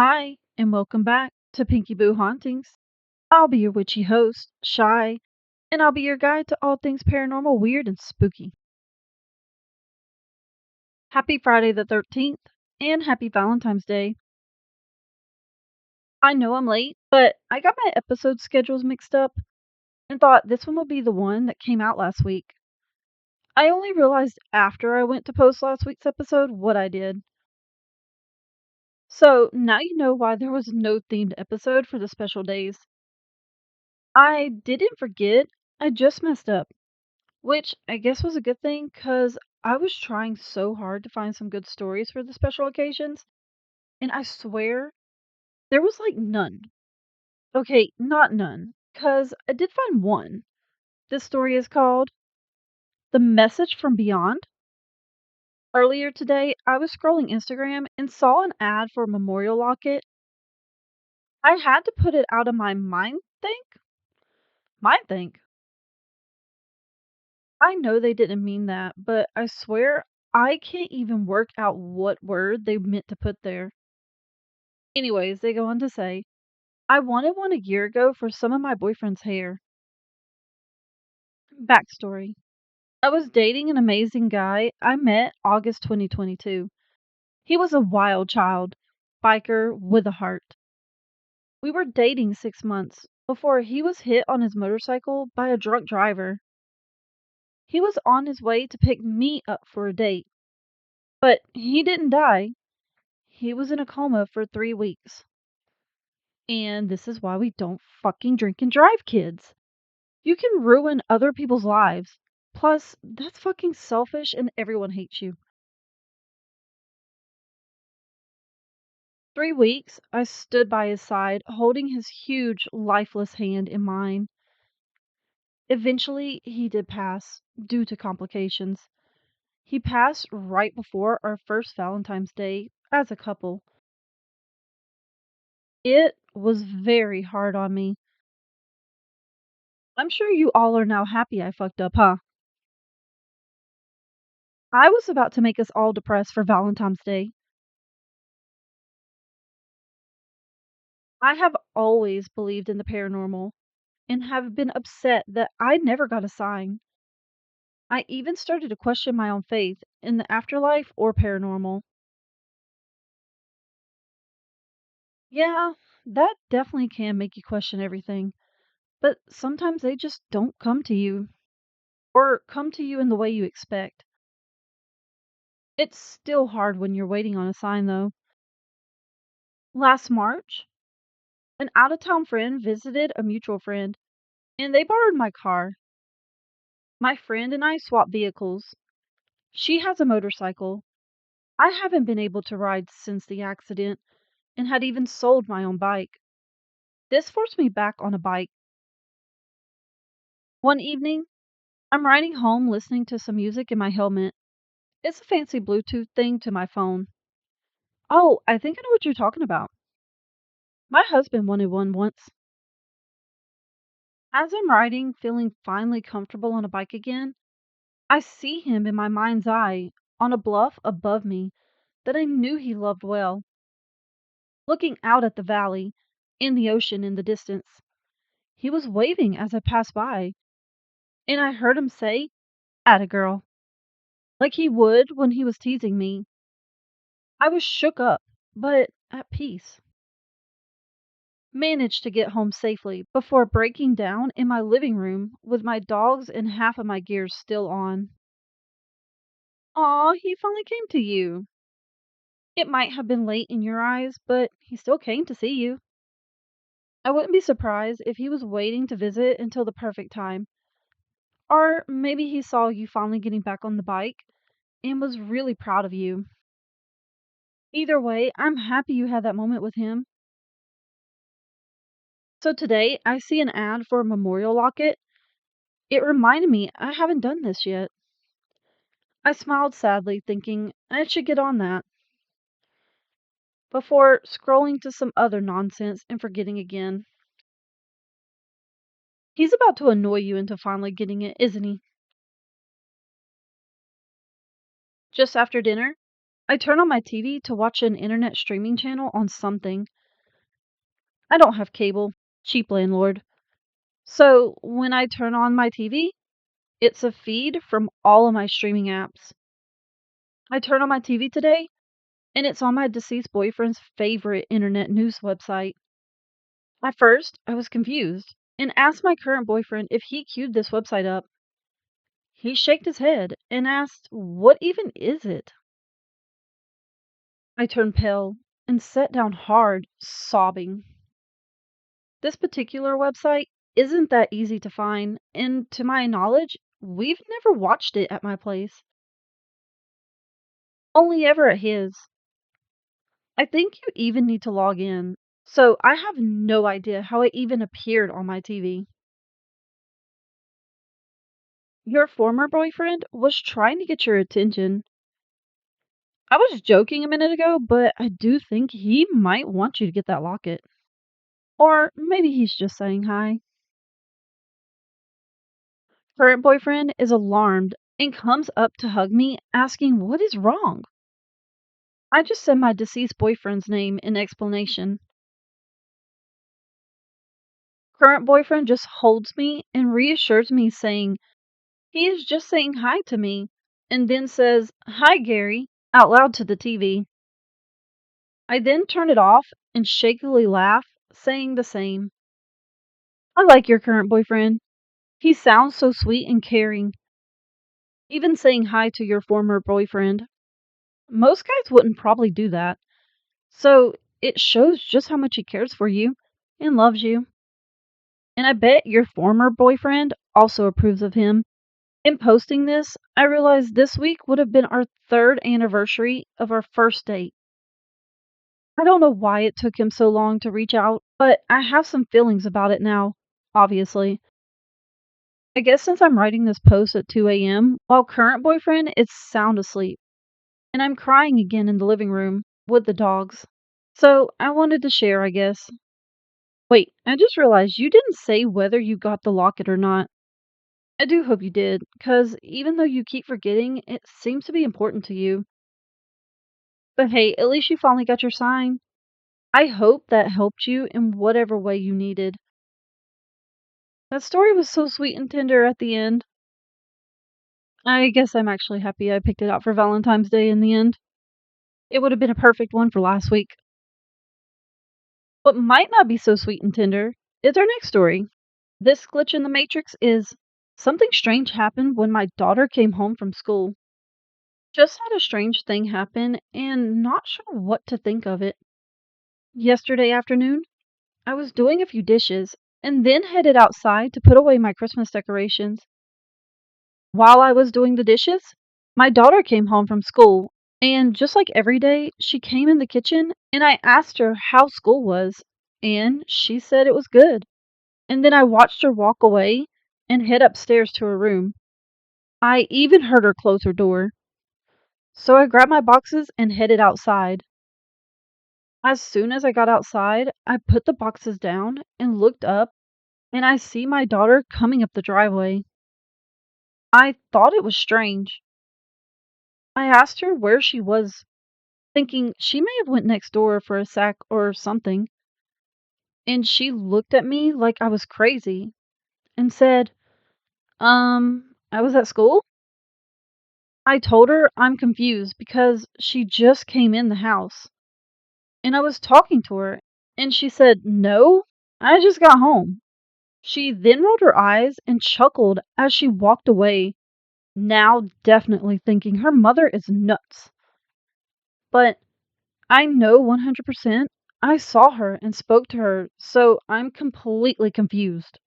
Hi, and welcome back to Pinky Boo Hauntings. I'll be your witchy host, Shy, and I'll be your guide to all things paranormal, weird, and spooky. Happy Friday the 13th, and happy Valentine's Day. I know I'm late, but I got my episode schedules mixed up and thought this one would be the one that came out last week. I only realized after I went to post last week's episode what I did. So now you know why there was no themed episode for the special days. I didn't forget, I just messed up. Which I guess was a good thing because I was trying so hard to find some good stories for the special occasions, and I swear there was like none. Okay, not none, because I did find one. This story is called The Message from Beyond. Earlier today, I was scrolling Instagram and saw an ad for a memorial locket. I had to put it out of my mind think. Mind think. I know they didn't mean that, but I swear I can't even work out what word they meant to put there. Anyways, they go on to say, I wanted one a year ago for some of my boyfriend's hair. Backstory. I was dating an amazing guy I met August 2022. He was a wild child, biker with a heart. We were dating 6 months before he was hit on his motorcycle by a drunk driver. He was on his way to pick me up for a date, but he didn't die. He was in a coma for 3 weeks. And this is why we don't fucking drink and drive, kids. You can ruin other people's lives. Plus, that's fucking selfish and everyone hates you. 3 weeks, I stood by his side, holding his huge, lifeless hand in mine. Eventually, he did pass, due to complications. He passed right before our first Valentine's Day as a couple. It was very hard on me. I'm sure you all are now happy I fucked up, huh? I was about to make us all depressed for Valentine's Day. I have always believed in the paranormal and have been upset that I never got a sign. I even started to question my own faith in the afterlife or paranormal. Yeah, that definitely can make you question everything, but sometimes they just don't come to you or come to you in the way you expect. It's still hard when you're waiting on a sign, though. Last March, an out of town friend visited a mutual friend, and they borrowed my car. My friend and I swapped vehicles. She has a motorcycle. I haven't been able to ride since the accident and had even sold my own bike. This forced me back on a bike. One evening, I'm riding home listening to some music in my helmet. It's a fancy Bluetooth thing to my phone. Oh, I think I know what you're talking about. My husband wanted one once. As I'm riding, feeling finally comfortable on a bike again, I see him in my mind's eye on a bluff above me that I knew he loved well, looking out at the valley and the ocean in the distance. He was waving as I passed by, and I heard him say, "Atta girl," like he would when he was teasing me. I was shook up, but at peace. Managed to get home safely before breaking down in my living room with my dogs and half of my gears still on. Aw, he finally came to you. It might have been late in your eyes, but he still came to see you. I wouldn't be surprised if he was waiting to visit until the perfect time. Or maybe he saw you finally getting back on the bike and was really proud of you. Either way, I'm happy you had that moment with him. So today, I see an ad for a memorial locket. It reminded me I haven't done this yet. I smiled sadly, thinking I should get on that, before scrolling to some other nonsense and forgetting again. He's about to annoy you into finally getting it, isn't he? Just after dinner, I turn on my TV to watch an internet streaming channel on something. I don't have cable, cheap landlord. So when I turn on my TV, it's a feed from all of my streaming apps. I turn on my TV today, and it's on my deceased boyfriend's favorite internet news website. At first, I was confused and asked my current boyfriend if he queued this website up. He shook his head and asked, "What even is it?" I turned pale and sat down hard, sobbing. This particular website isn't that easy to find, and to my knowledge, we've never watched it at my place, only ever at his. I think you even need to log in, so I have no idea how it even appeared on my TV. Your former boyfriend was trying to get your attention. I was joking a minute ago, but I do think he might want you to get that locket. Or maybe he's just saying hi. Current boyfriend is alarmed and comes up to hug me, asking what is wrong. I just said my deceased boyfriend's name in explanation. Current boyfriend just holds me and reassures me, saying he is just saying hi to me, and then says, "Hi, Gary," out loud to the TV. I then turn it off and shakily laugh, saying the same. I like your current boyfriend. He sounds so sweet and caring, even saying hi to your former boyfriend. Most guys wouldn't probably do that. So it shows just how much he cares for you and loves you. And I bet your former boyfriend also approves of him. In posting this, I realized this week would have been our third anniversary of our first date. I don't know why it took him so long to reach out, but I have some feelings about it now, obviously. I guess since I'm writing this post at 2 a.m., while current boyfriend is sound asleep, and I'm crying again in the living room with the dogs. So I wanted to share, I guess. Wait, I just realized you didn't say whether you got the locket or not. I do hope you did, because even though you keep forgetting, it seems to be important to you. But hey, at least you finally got your sign. I hope that helped you in whatever way you needed. That story was so sweet and tender at the end. I guess I'm actually happy I picked it out for Valentine's Day in the end. It would have been a perfect one for last week. What might not be so sweet and tender is our next story. This glitch in the Matrix is something strange happened when my daughter came home from school. Just had a strange thing happen and not sure what to think of it. Yesterday afternoon, I was doing a few dishes and then headed outside to put away my Christmas decorations. While I was doing the dishes, my daughter came home from school, and just like every day, she came in the kitchen and I asked her how school was, and she said it was good. And then I watched her walk away and head upstairs to her room. I even heard her close her door. So I grabbed my boxes and headed outside. As soon as I got outside, I put the boxes down and looked up, and I see my daughter coming up the driveway. I thought it was strange. I asked her where she was, thinking she may have went next door for a sack or something, and she looked at me like I was crazy and said, I was at school?" I told her I'm confused because she just came in the house, and I was talking to her, and she said, "No, I just got home." She then rolled her eyes and chuckled as she walked away, now definitely thinking her mother is nuts. But I know 100% I saw her and spoke to her, so I'm completely confused.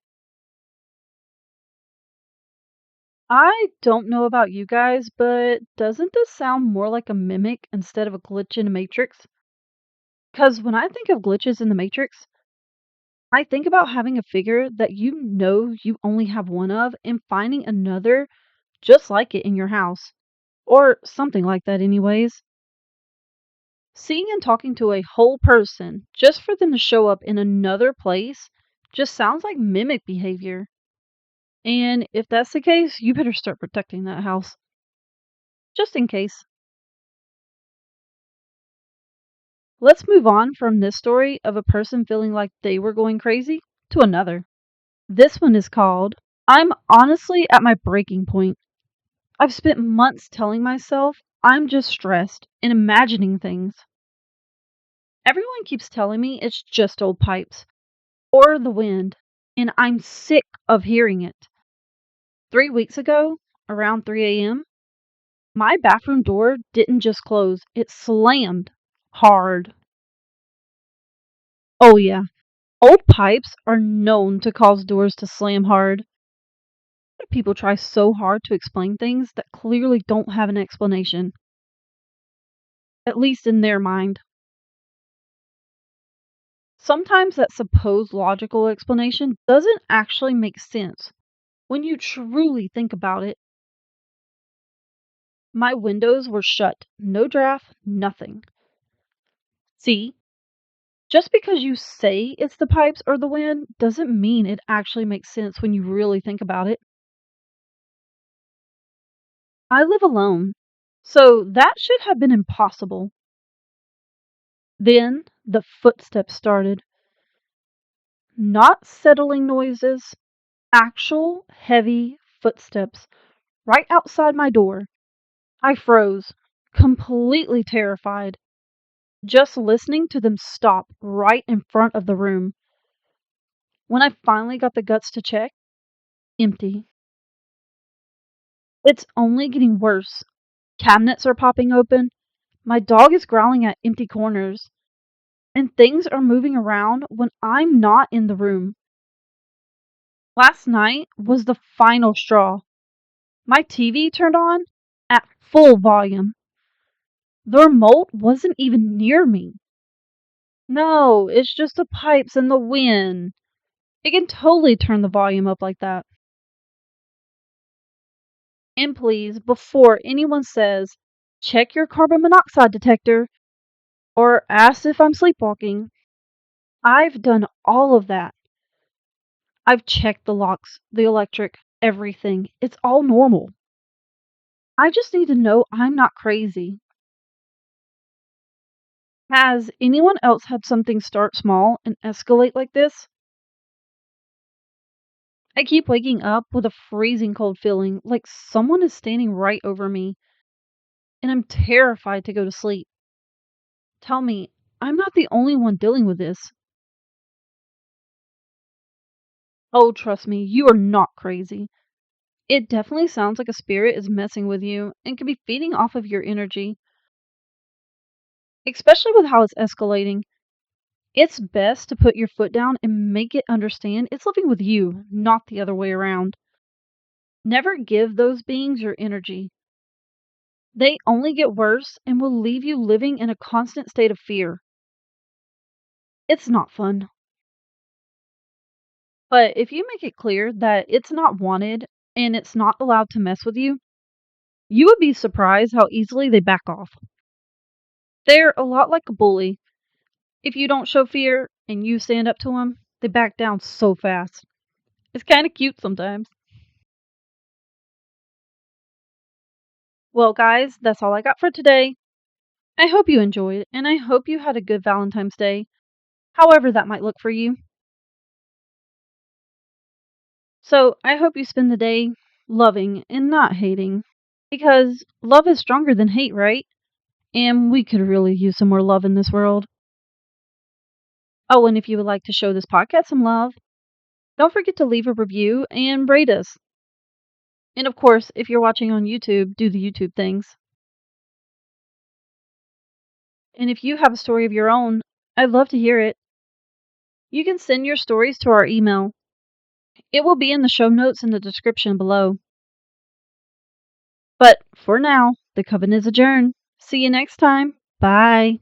I don't know about you guys, but doesn't this sound more like a mimic instead of a glitch in a matrix? Because when I think of glitches in the matrix, I think about having a figure that you know you only have one of and finding another just like it in your house. Or something like that, anyways. Seeing and talking to a whole person just for them to show up in another place just sounds like mimic behavior. And if that's the case, you better start protecting that house. Just in case. Let's move on from this story of a person feeling like they were going crazy to another. This one is called I'm Honestly at My Breaking Point. I've spent months telling myself I'm just stressed and imagining things. Everyone keeps telling me it's just old pipes or the wind, and I'm sick of hearing it. 3 weeks ago, around 3 a.m., my bathroom door didn't just close, it slammed hard. Oh, yeah, old pipes are known to cause doors to slam hard. People try so hard to explain things that clearly don't have an explanation, at least in their mind. Sometimes that supposed logical explanation doesn't actually make sense when you truly think about it. My windows were shut, no draft, nothing. See, just because you say it's the pipes or the wind doesn't mean it actually makes sense when you really think about it. I live alone, so that should have been impossible. Then the footsteps started. Not settling noises, actual heavy footsteps right outside my door. I froze, completely terrified, just listening to them stop right in front of the room. When I finally got the guts to check, empty. It's only getting worse. Cabinets are popping open, my dog is growling at empty corners, and things are moving around when I'm not in the room. Last night was the final straw. My TV turned on at full volume. The remote wasn't even near me. No, it's just the pipes and the wind. It can totally turn the volume up like that. And please, before anyone says, check your carbon monoxide detector or ask if I'm sleepwalking, I've done all of that. I've checked the locks, the electric, everything. It's all normal. I just need to know I'm not crazy. Has anyone else had something start small and escalate like this? I keep waking up with a freezing cold feeling like someone is standing right over me, and I'm terrified to go to sleep. Tell me, I'm not the only one dealing with this. Oh, trust me, you are not crazy. It definitely sounds like a spirit is messing with you and could be feeding off of your energy, especially with how it's escalating. It's best to put your foot down and make it understand it's living with you, not the other way around. Never give those beings your energy. They only get worse and will leave you living in a constant state of fear. It's not fun. But if you make it clear that it's not wanted and it's not allowed to mess with you, you would be surprised how easily they back off. They're a lot like a bully. If you don't show fear and you stand up to them, they back down so fast. It's kind of cute sometimes. Well, guys, that's all I got for today. I hope you enjoyed, and I hope you had a good Valentine's Day, however that might look for you. So, I hope you spend the day loving and not hating, because love is stronger than hate, right? And we could really use some more love in this world. Oh, and if you would like to show this podcast some love, don't forget to leave a review and rate us. And of course, if you're watching on YouTube, do the YouTube things. And if you have a story of your own, I'd love to hear it. You can send your stories to our email. It will be in the show notes in the description below. But for now, the coven is adjourned. See you next time. Bye.